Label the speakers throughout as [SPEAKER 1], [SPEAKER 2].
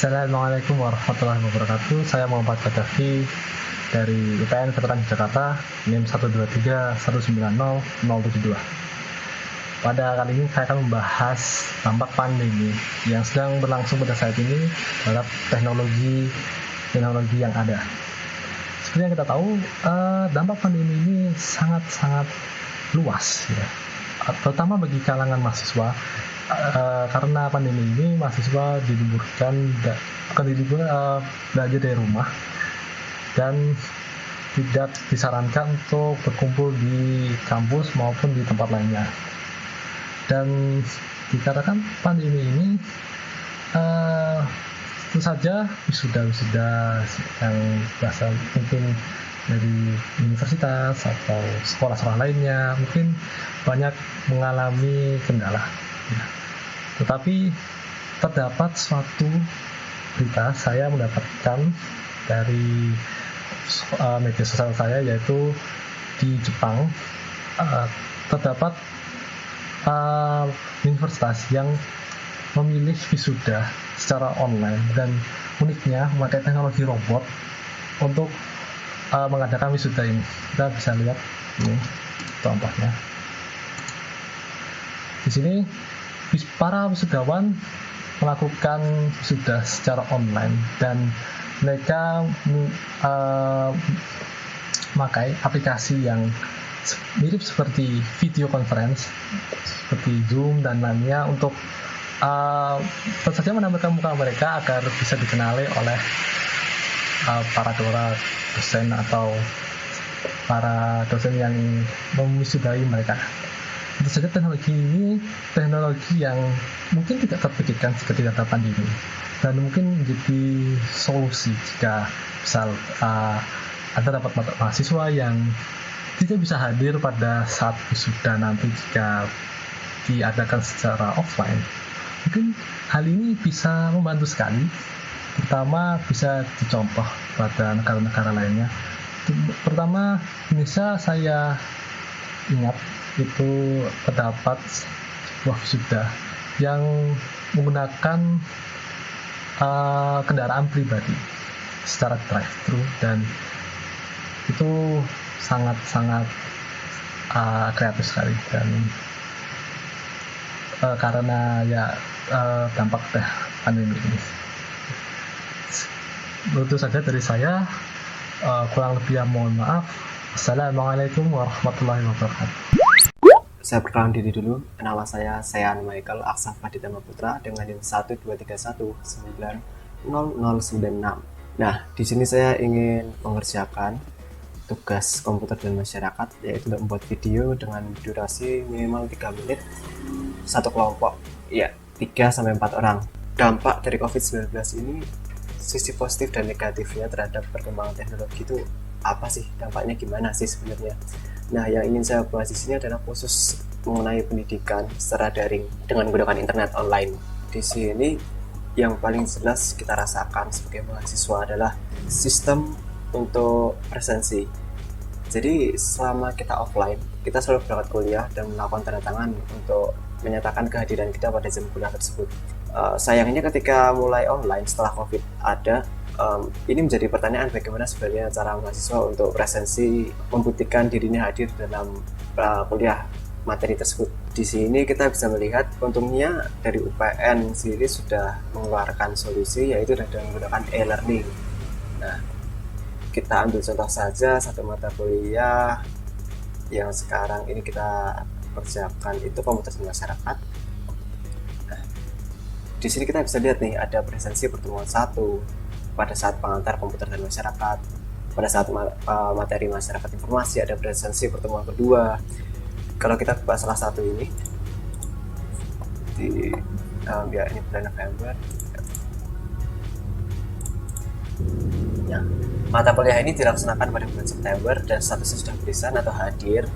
[SPEAKER 1] Assalamualaikum warahmatullahi wabarakatuh. Saya Muhammad Gaddafi dari UPN Veteran Jakarta, NIM 123190072. Pada kali ini saya akan membahas dampak pandemi yang sedang berlangsung pada saat ini terhadap teknologi yang ada. Seperti yang kita tahu, dampak pandemi ini sangat luas, ya, terutama bagi kalangan mahasiswa. Karena pandemi ini mahasiswa belajar dari rumah dan tidak disarankan untuk berkumpul di kampus maupun di tempat lainnya. Dan dikarenakan pandemi ini tentu saja wisuda yang biasa mungkin dari universitas atau sekolah lainnya mungkin banyak mengalami kendala. Tetapi terdapat suatu berita saya mendapatkan dari media sosial saya, yaitu di Jepang terdapat universitas yang memilih wisuda secara online dan uniknya memakai teknologi robot untuk mengadakan wisuda ini. Kita bisa lihat ini contohnya. Di sini para wisudawan melakukan wisuda secara online dan mereka memakai aplikasi yang mirip seperti video conference seperti Zoom dan lainnya untuk tentu saja menampilkan muka mereka agar bisa dikenali oleh para dosen atau para dosen yang mewisudai mereka. Tentu saja teknologi ini teknologi yang mungkin tidak terpikirkan jika tidak ada pandemi, dan mungkin menjadi solusi jika misal Anda dapat mahasiswa yang tidak bisa hadir pada saat wisuda nanti jika diadakan secara offline. Mungkin hal ini bisa membantu sekali, terutama bisa dicontoh pada negara-negara lainnya. Pertama, Indonesia saya ingat itu terdapat sebuah wisuda yang menggunakan kendaraan pribadi secara drive-thru, dan itu sangat kreatif sekali. Dan karena dampak pandemi ini, itu saja dari saya. Kurang lebih mohon maaf. Assalamualaikum warahmatullahi wabarakatuh.
[SPEAKER 2] Saya perkenalkan diri dulu. Nama saya Sayan Michael Aksaf Aditama Putra dengan NIM 123190096. Nah, di sini saya ingin mengerjakan tugas komputer dan masyarakat, yaitu untuk membuat video dengan durasi minimal 3 menit satu kelompok, ya 3-4 orang. Dampak dari COVID-19 ini, sisi positif dan negatifnya terhadap perkembangan teknologi itu apa sih? Dampaknya gimana sih sebenarnya? Nah, yang ingin saya bahas di sini adalah khusus mengenai pendidikan secara daring dengan menggunakan internet online. Di sini yang paling jelas kita rasakan sebagai mahasiswa adalah sistem untuk presensi. Jadi selama kita offline, kita selalu berangkat kuliah dan melakukan tanda tangan untuk menyatakan kehadiran kita pada jam kuliah tersebut. Sayangnya ketika mulai online setelah COVID ada, ini menjadi pertanyaan bagaimana sebenarnya cara mahasiswa untuk presensi membuktikan dirinya hadir dalam kuliah materi tersebut. Di sini kita bisa melihat untungnya dari UPN sendiri sudah mengeluarkan solusi, yaitu dengan menggunakan e-learning. Nah, kita ambil contoh saja satu mata kuliah yang sekarang ini kita kerjakan, itu komputer dan masyarakat. Nah, di sini kita bisa lihat nih ada presensi pertemuan 1 pada saat pengantar komputer dan masyarakat. Pada saat materi masyarakat informasi ada presensi pertemuan kedua. Kalau kita buka salah satu ini di ini bulan November. Nah, mata kuliah ini dilaksanakan pada bulan September dan statusnya sudah tulisan atau hadir.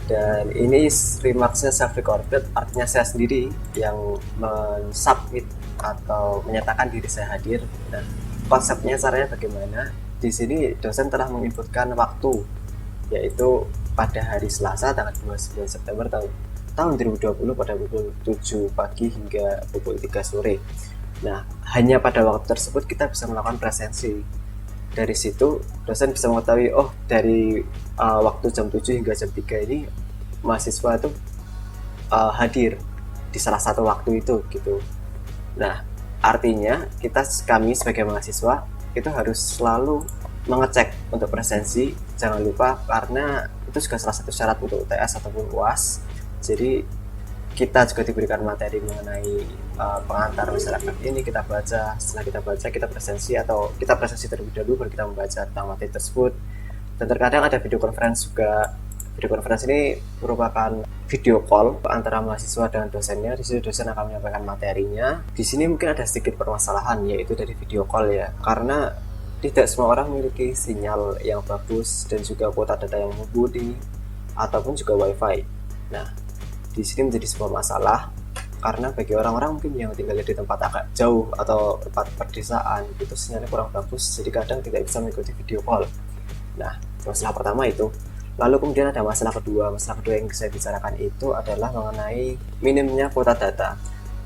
[SPEAKER 2] Dan ini remarksnya self-recorded, artinya saya sendiri yang men-submit atau menyatakan diri saya hadir. Nah, konsepnya caranya bagaimana? Di sini dosen telah menginputkan waktu, yaitu pada hari Selasa tanggal 29 September tahun 2020 pada pukul 7 pagi hingga pukul 3 sore. Nah, hanya pada waktu tersebut kita bisa melakukan presensi. Dari situ dosen bisa mengetahui, oh dari waktu jam 7 hingga jam 3 ini mahasiswa itu hadir di salah satu waktu itu gitu. Nah, artinya kami sebagai mahasiswa itu harus selalu mengecek untuk presensi, jangan lupa, karena itu juga salah satu syarat untuk UTS ataupun UAS. Jadi kita juga diberikan materi mengenai pengantar masyarakat ini, kita baca, setelah kita baca kita presensi, atau kita presensi terlebih dahulu baru kita membaca tentang materi tersebut. Dan terkadang ada video conference juga. Video conference ini merupakan video call antara mahasiswa dengan dosennya. Di situ dosen akan menyampaikan materinya. Di sini mungkin ada sedikit permasalahan, yaitu dari video call ya, karena tidak semua orang memiliki sinyal yang bagus dan juga kuota data yang mumpuni ataupun juga wifi. Nah, di sini menjadi sebuah masalah karena bagi orang-orang mungkin yang tinggal di tempat agak jauh atau tempat perdesaan itu sinyalnya kurang bagus, jadi kadang tidak bisa mengikuti video call. Nah, masalah pertama itu. Lalu kemudian ada masalah kedua. Masalah kedua yang saya bicarakan itu adalah mengenai minimnya kuota data.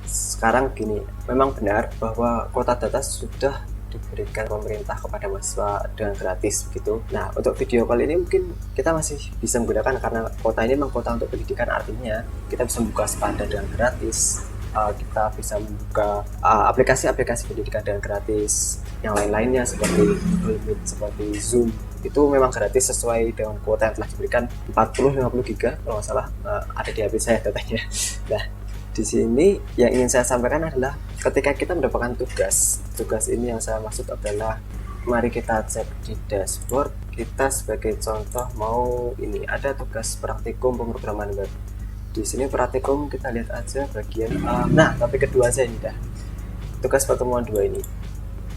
[SPEAKER 2] Sekarang gini, memang benar bahwa kuota data sudah diberikan pemerintah kepada mahasiswa dengan gratis begitu. Nah, untuk video call ini mungkin kita masih bisa menggunakan karena kuota ini memang kuota untuk pendidikan, artinya kita bisa membuka Spanda dengan gratis. Kita bisa membuka aplikasi-aplikasi pendidikan dengan gratis. Yang lain-lainnya seperti Google Meet, seperti Zoom, itu memang gratis sesuai dengan kuota yang telah diberikan, 40-50 giga kalau nggak salah, ada di HP saya datanya. Nah, di sini yang ingin saya sampaikan adalah ketika kita mendapatkan tugas ini yang saya maksud adalah mari kita cek di dashboard. Kita sebagai contoh mau ini ada tugas praktikum pemrograman web. Di sini praktikum kita lihat aja bagian nah tapi kedua aja ini dah tugas pertemuan 2 ini.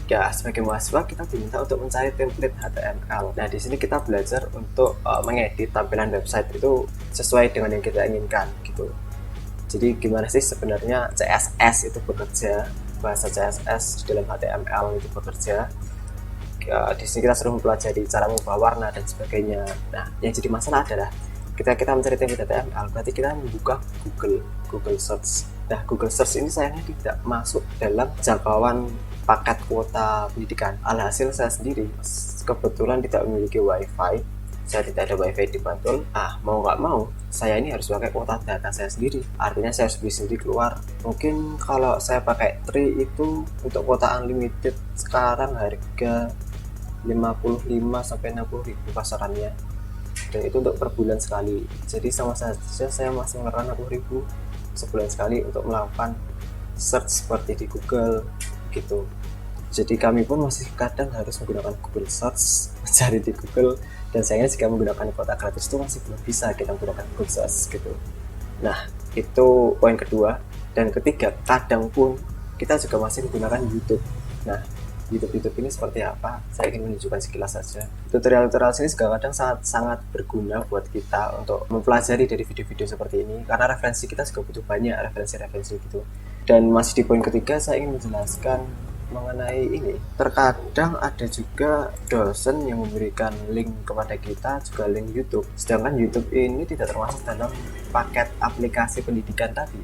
[SPEAKER 2] Ya, sebagai mahasiswa kita diminta untuk mencari template HTML. Nah, di sini kita belajar untuk mengedit tampilan website itu sesuai dengan yang kita inginkan gitu. Jadi gimana sih sebenarnya CSS itu bekerja, bahasa CSS di dalam HTML itu bekerja. Di sini kita sudah mempelajari cara mengubah warna dan sebagainya. Nah, yang jadi masalah adalah ketika kita mencari template HTML, berarti kita membuka Google Search. Nah, Google Search ini sayangnya tidak masuk dalam jangkauan paket kuota pendidikan. Alhasil saya sendiri kebetulan tidak memiliki wifi, saya tidak ada wifi di Bantul. Mau nggak mau saya ini harus pakai kuota data saya sendiri, artinya saya harus beli sendiri keluar. Mungkin kalau saya pakai Tri itu untuk kuota unlimited sekarang harga 55-60 ribu pasarannya, dan itu untuk per bulan sekali. Jadi sama saja saya masih mengeluarkan 60 ribu sebulan sekali untuk melakukan search seperti di Google gitu. Jadi kami pun masih kadang harus menggunakan Google Search, mencari di Google, dan sayangnya jika menggunakan kuota gratis itu masih belum bisa kita menggunakan Google Search gitu. Nah, itu poin kedua. Dan ketiga, kadang pun kita juga masih menggunakan YouTube. Nah, YouTube ini seperti apa? Saya ingin menunjukkan sekilas saja. Tutorial-tutorial sini juga kadang sangat berguna buat kita untuk mempelajari dari video-video seperti ini, karena referensi kita juga butuh banyak referensi gitu. Dan masih di poin ketiga saya ingin menjelaskan mengenai ini. Terkadang ada juga dosen yang memberikan link kepada kita, juga link YouTube. Sedangkan YouTube ini tidak termasuk dalam paket aplikasi pendidikan tadi.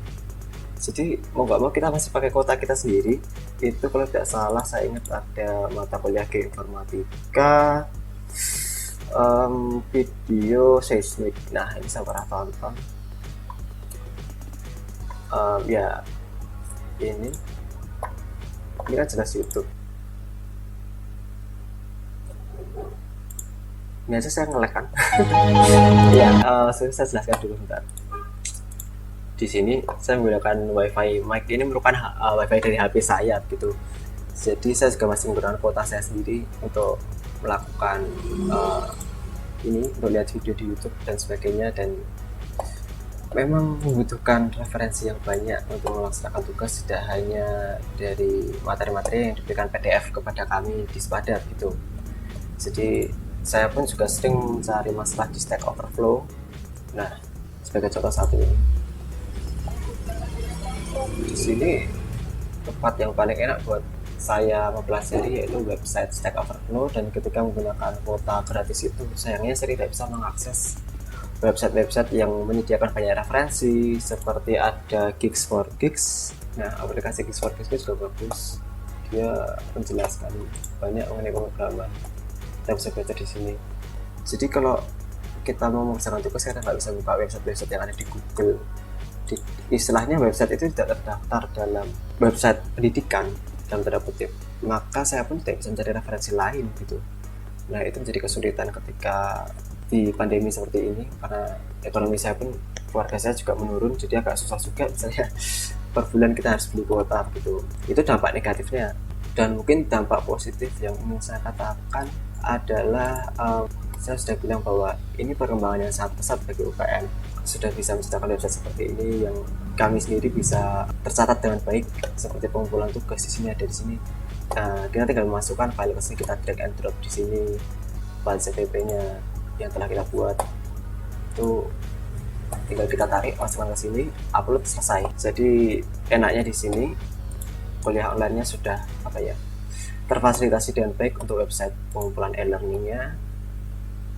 [SPEAKER 2] Jadi mau nggak mau kita masih pakai kuota kita sendiri. Itu kalau tidak salah saya ingat ada mata kuliah geoinformatika, video seismik. Nah, ini saya pernah tonton. Ya, ini kan jelas YouTube. Ini aja saya nge-lag kan. Ya, saya jelaskan dulu bentar. Di sini saya menggunakan wifi mic. Ini merupakan wifi dari HP saya gitu. Jadi saya juga masih menggunakan kuota saya sendiri untuk melakukan ini, untuk lihat video di YouTube dan sebagainya, dan memang membutuhkan referensi yang banyak untuk melaksanakan tugas, tidak hanya dari materi-materi yang diberikan PDF kepada kami di Spada gitu. Jadi saya pun juga sering mencari masalah di Stack Overflow. Nah, sebagai contoh satu ini, di sini tempat yang paling enak buat saya mempelajari yaitu website Stack Overflow, dan ketika menggunakan kuota gratis itu sayangnya saya tidak bisa mengakses website-website yang menyediakan banyak referensi, seperti ada Geeks for Geeks. Nah, aplikasi Geeks for Geeks juga bagus, dia menjelaskan banyak mengenai pemrograman, kita bisa baca di sini. Jadi kalau kita mau mengerjakan tugas, kita nggak bisa buka website-website yang ada di Google. Istilahnya website itu tidak terdaftar dalam website pendidikan dalam tanda kutip, maka saya pun tidak bisa mencari referensi lain gitu. Nah, itu menjadi kesulitan ketika di pandemi seperti ini, karena ekonomi saya pun, keluarga saya juga menurun, jadi agak susah juga misalnya per bulan kita harus beli kuota gitu. Itu dampak negatifnya. Dan mungkin dampak positif yang ingin saya katakan adalah saya sudah bilang bahwa ini perkembangan yang sangat pesat bagi UPN. Sudah bisa menciptakan website seperti ini yang kami sendiri bisa tercatat dengan baik, seperti pengumpulan tugas di sini, ada di sini. Kita tinggal memasukkan file ke sini, kita drag and drop di sini file CPP-nya yang telah kita buat, itu tinggal kita tarik, masukkan ke sini, upload, selesai. Jadi enaknya di sini kuliah online-nya sudah terfasilitasi dengan baik untuk website pengumpulan e-learning-nya.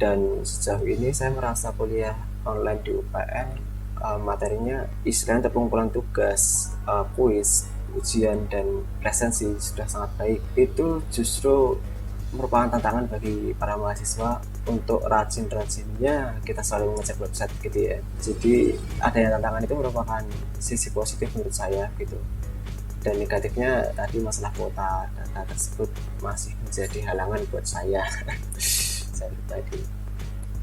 [SPEAKER 2] Dan sejauh ini saya merasa kuliah online di UPN materinya istilahnya pengumpulan tugas, kuis, ujian, dan presensi sudah sangat baik. Itu justru merupakan tantangan bagi para mahasiswa untuk rajin-rajinnya kita selalu mengecek website gitu ya. Jadi adanya tantangan itu merupakan sisi positif menurut saya gitu. Dan negatifnya tadi masalah kuota, data tersebut masih menjadi halangan buat saya. Saya tadi.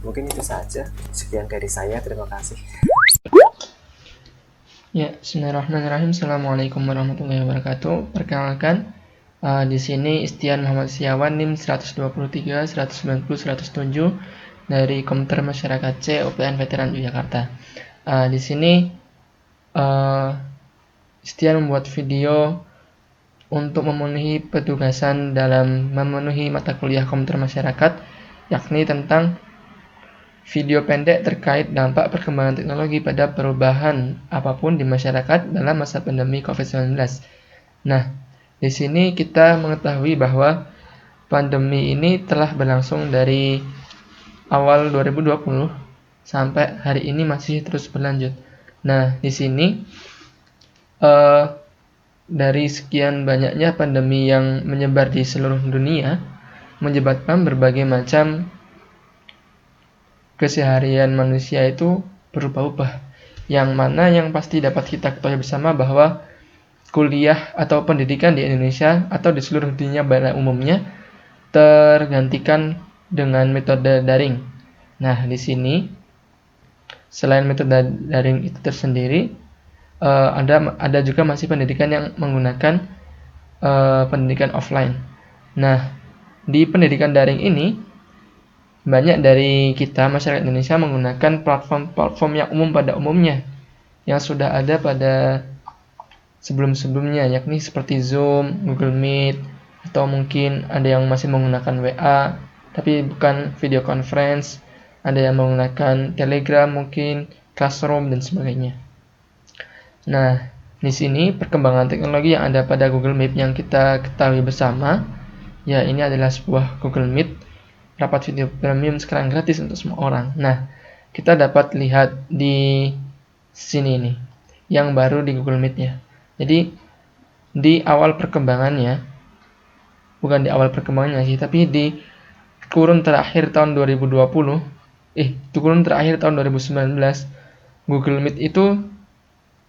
[SPEAKER 2] Mungkin itu saja. Sekian dari saya, terima kasih.
[SPEAKER 3] Ya, bismillahirrahmanirrahim. Assalamualaikum warahmatullahi wabarakatuh. Perkenalkan, di sini Istian Muhammad Siawan, NIM 123 190 107 dari Komputer Masyarakat C UPN Veteran Yogyakarta. Di sini Istian membuat video untuk memenuhi petugasan dalam memenuhi mata kuliah Komputer Masyarakat, yakni tentang video pendek terkait dampak perkembangan teknologi pada perubahan apapun di masyarakat dalam masa pandemi COVID-19. Nah, di sini kita mengetahui bahwa pandemi ini telah berlangsung dari awal 2020 sampai hari ini masih terus berlanjut. Nah, di sini dari sekian banyaknya pandemi yang menyebar di seluruh dunia, menyebabkan berbagai macam keseharian manusia itu berubah-ubah. Yang mana yang pasti dapat kita ketahui bersama bahwa kuliah atau pendidikan di Indonesia atau di seluruh dunia pada umumnya tergantikan dengan metode daring. Nah, di sini selain metode daring itu tersendiri, ada juga masih pendidikan yang menggunakan pendidikan offline. Nah, di pendidikan daring ini banyak dari kita masyarakat Indonesia menggunakan platform yang umum pada umumnya yang sudah ada pada sebelum-sebelumnya, yakni seperti Zoom, Google Meet, atau mungkin ada yang masih menggunakan WA tapi bukan video conference, ada yang menggunakan Telegram mungkin, Classroom, dan sebagainya. Nah, di sini perkembangan teknologi yang ada pada Google Meet yang kita ketahui bersama, ya ini adalah sebuah Google Meet, rapat video premium sekarang gratis untuk semua orang. Nah, kita dapat lihat di sini nih, yang baru di Google Meet ya. Jadi, di awal perkembangannya, bukan di awal perkembangannya sih, tapi di kurun terakhir tahun 2020, kurun terakhir tahun 2019, Google Meet itu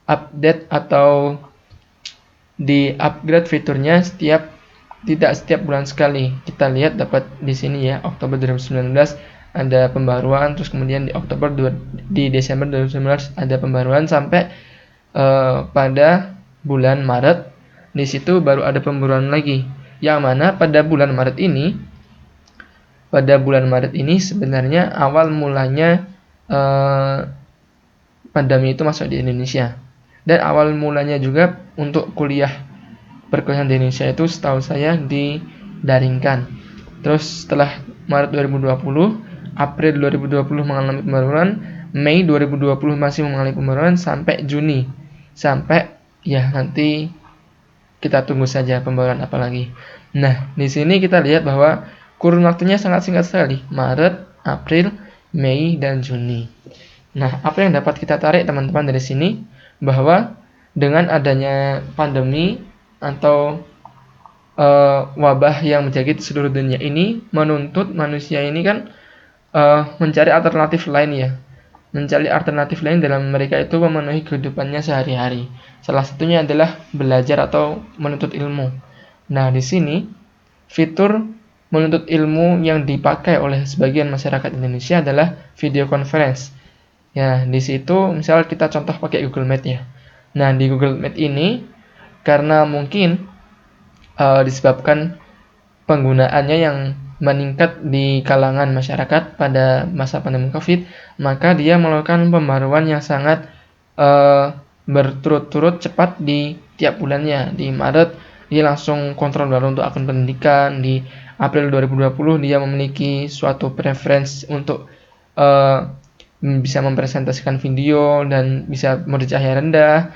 [SPEAKER 3] update atau di upgrade fiturnya tidak setiap bulan sekali. Kita lihat dapat di sini ya, Oktober 2019 ada pembaruan, terus kemudian di Desember 2019 ada pembaruan sampai pada bulan Maret. Di situ baru ada pembaruan lagi. Yang mana pada bulan Maret ini sebenarnya awal mulanya pandemi itu masuk di Indonesia. Dan awal mulanya juga untuk perkuliahan di Indonesia itu setahu saya didaringkan. Terus setelah Maret 2020, April 2020 mengalami pembaruan, Mei 2020 masih mengalami pembaruan sampai Juni. Sampai ya nanti kita tunggu saja pembaruan apa lagi. Nah, di sini kita lihat bahwa kurun waktunya sangat singkat sekali. Maret, April, Mei, dan Juni. Nah, apa yang dapat kita tarik teman-teman dari sini? Bahwa dengan adanya pandemi atau wabah yang menjangkit seluruh dunia ini menuntut manusia ini kan mencari alternatif lain ya. Mencari alternatif lain dalam mereka itu memenuhi kehidupannya sehari-hari. Salah satunya adalah belajar atau menuntut ilmu. Nah, di sini fitur menuntut ilmu yang dipakai oleh sebagian masyarakat Indonesia adalah video conference. Ya, di situ misal kita contoh pakai Google Meet ya. Nah, di Google Meet ini karena mungkin disebabkan penggunaannya yang meningkat di kalangan masyarakat pada masa pandemi COVID, maka dia melakukan pembaruan yang sangat berturut-turut cepat di tiap bulannya. Di Maret dia langsung kontrol baru untuk akun pendidikan, di April 2020 dia memiliki suatu preference untuk bisa mempresentasikan video dan bisa mode cahaya rendah,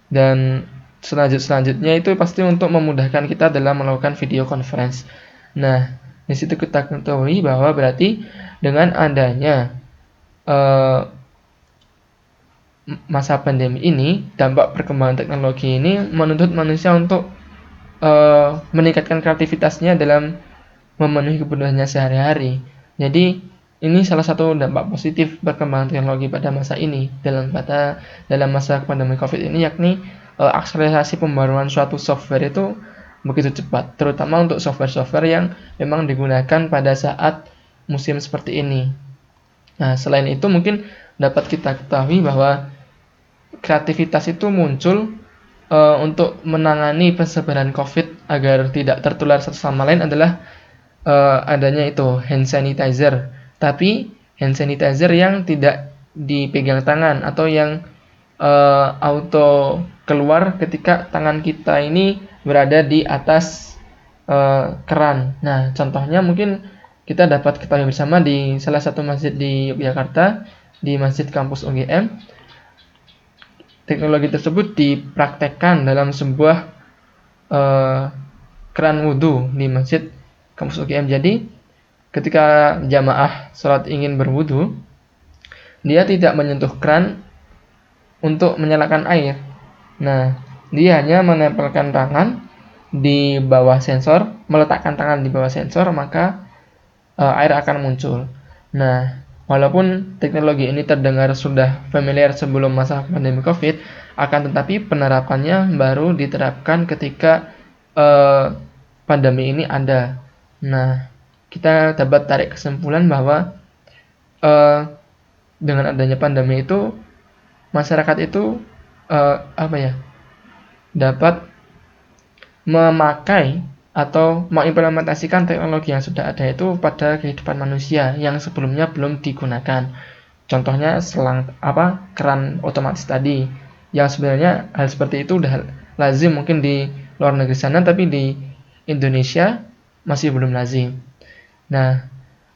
[SPEAKER 3] dan selanjutnya itu pasti untuk memudahkan kita dalam melakukan video conference. Nah, di situ kita ketahui bahwa berarti dengan adanya masa pandemi ini, dampak perkembangan teknologi ini menuntut manusia untuk meningkatkan kreativitasnya dalam memenuhi kebutuhannya sehari-hari. Jadi ini salah satu dampak positif perkembangan teknologi pada masa ini dalam masa pandemi COVID ini, yakni akselerasi pembaruan suatu software itu begitu cepat, terutama untuk software-software yang memang digunakan pada saat musim seperti ini. Nah, selain itu mungkin dapat kita ketahui bahwa kreativitas itu muncul untuk menangani penyebaran COVID agar tidak tertular satu sama lain adalah adanya itu hand sanitizer. Tapi hand sanitizer yang tidak dipegang tangan atau yang auto keluar ketika tangan kita ini berada di atas keran. Nah, contohnya mungkin kita dapat ketahui bersama di salah satu masjid di Yogyakarta, di Masjid Kampus UGM. Teknologi tersebut dipraktekkan dalam sebuah keran wudhu di Masjid Kampus UGM. Jadi, ketika jamaah sholat ingin berwudhu, dia tidak menyentuh keran untuk menyalakan air. Nah, dia hanya menempelkan tangan di bawah sensor, meletakkan tangan di bawah sensor, maka air akan muncul. Nah, walaupun teknologi ini terdengar sudah familiar sebelum masa pandemi COVID, akan tetapi penerapannya baru diterapkan ketika pandemi ini ada. Nah, kita dapat tarik kesimpulan bahwa dengan adanya pandemi itu, masyarakat itu dapat memakai atau mengimplementasikan teknologi yang sudah ada itu pada kehidupan manusia yang sebelumnya belum digunakan. Contohnya keran otomatis tadi, yang sebenarnya hal seperti itu udah lazim mungkin di luar negeri sana, tapi di Indonesia masih belum lazim. Nah,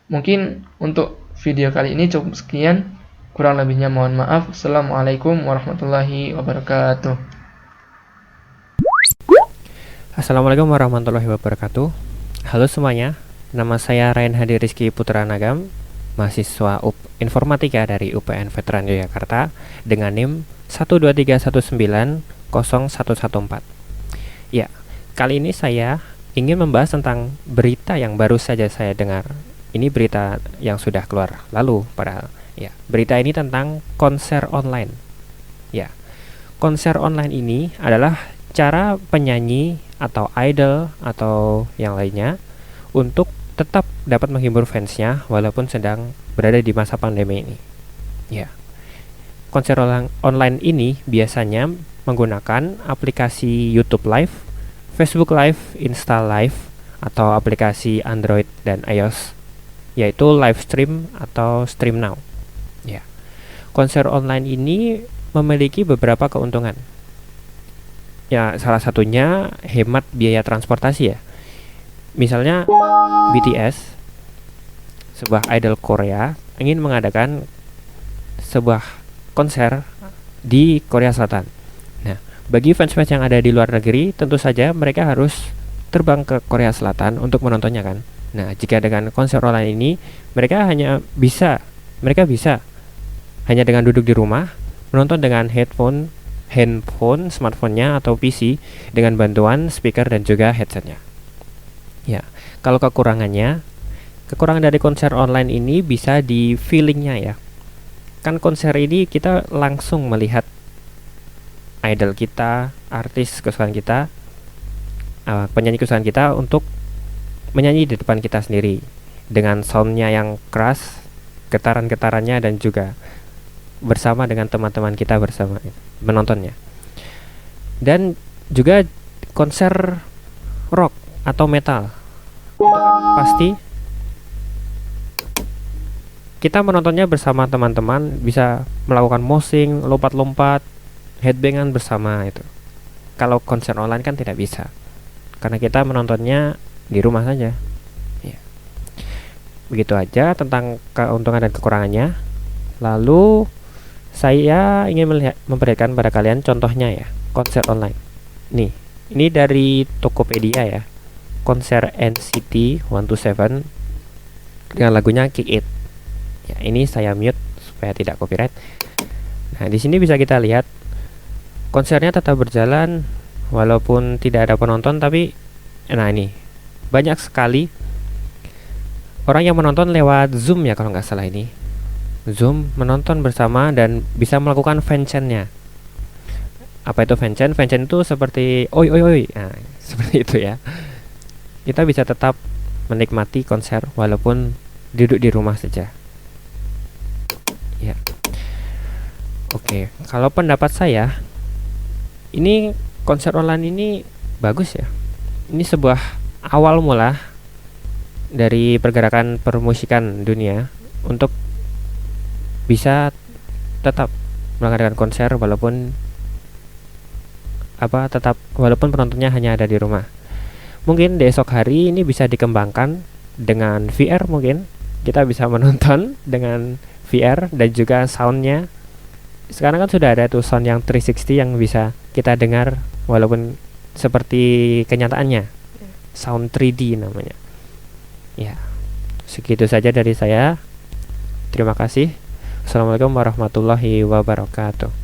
[SPEAKER 3] mungkin untuk video kali ini cukup sekian. Kurang lebihnya mohon maaf. Assalamualaikum warahmatullahi wabarakatuh.
[SPEAKER 4] Assalamualaikum warahmatullahi wabarakatuh. Halo semuanya, nama saya Ryan Hadi Rizky Putra Nagam, mahasiswa Informatika dari UPN Veteran Yogyakarta dengan NIM 123190114. Ya, kali ini saya ingin membahas tentang berita yang baru saja saya dengar. Ini berita yang sudah keluar lalu padahal. Ya, berita ini tentang konser online. Ya, konser online ini adalah cara penyanyi atau idol atau yang lainnya untuk tetap dapat menghibur fansnya walaupun sedang berada di masa pandemi ini. Ya, konser online ini biasanya menggunakan aplikasi YouTube Live, Facebook Live, Insta Live, atau aplikasi Android dan iOS, yaitu live stream atau stream now. Ya, konser online ini memiliki beberapa keuntungan. Ya, salah satunya hemat biaya transportasi ya. Misalnya BTS, sebuah idol Korea, ingin mengadakan sebuah konser di Korea Selatan. Nah, bagi fans-fans yang ada di luar negeri, tentu saja mereka harus terbang ke Korea Selatan untuk menontonnya kan. Nah, jika dengan konser online ini, mereka hanya bisa Mereka bisa hanya dengan duduk di rumah menonton dengan handphone, smartphone-nya atau PC dengan bantuan speaker dan juga headsetnya. Ya, kalau kekurangan dari konser online ini bisa di feelingnya ya. Kan konser ini kita langsung melihat idol kita, artis kesukaan kita, penyanyi kesukaan kita untuk menyanyi di depan kita sendiri dengan soundnya yang keras, getaran-getarannya, dan juga bersama dengan teman-teman kita bersama menontonnya. Dan juga konser rock atau metal, pasti kita menontonnya bersama teman-teman, bisa melakukan moshing, lompat-lompat, headbangan bersama itu. Kalau konser online kan tidak bisa, karena kita menontonnya di rumah saja. Ya. Begitu aja tentang keuntungan dan kekurangannya. Lalu saya ingin memperlihatkan pada kalian contohnya ya, konser online. Nih, ini dari Tokopedia ya. Konser NCT 127 dengan lagunya Kick It. Ya, ini saya mute supaya tidak copyright. Nah, di sini bisa kita lihat konsernya tetap berjalan walaupun tidak ada penonton, tapi nah ini banyak sekali orang yang menonton lewat Zoom ya, kalau nggak salah ini Zoom menonton bersama dan bisa melakukan fanchan-nya. Apa itu fanchan? Fanchan itu seperti oi oi oi, nah, seperti itu ya. Kita bisa tetap menikmati konser walaupun duduk di rumah saja. Ya. Oke, kalau pendapat saya, ini konser online ini bagus ya. Ini sebuah awal mula dari pergerakan permusikan dunia untuk bisa tetap mengadakan konser walaupun penontonnya hanya ada di rumah. Mungkin di esok hari ini bisa dikembangkan dengan VR, mungkin kita bisa menonton dengan VR dan juga soundnya. Sekarang kan sudah ada tuh sound yang 360 yang bisa kita dengar walaupun seperti kenyataannya, sound 3D namanya. Ya, segitu saja dari saya. Terima kasih. Assalamualaikum warahmatullahi wabarakatuh.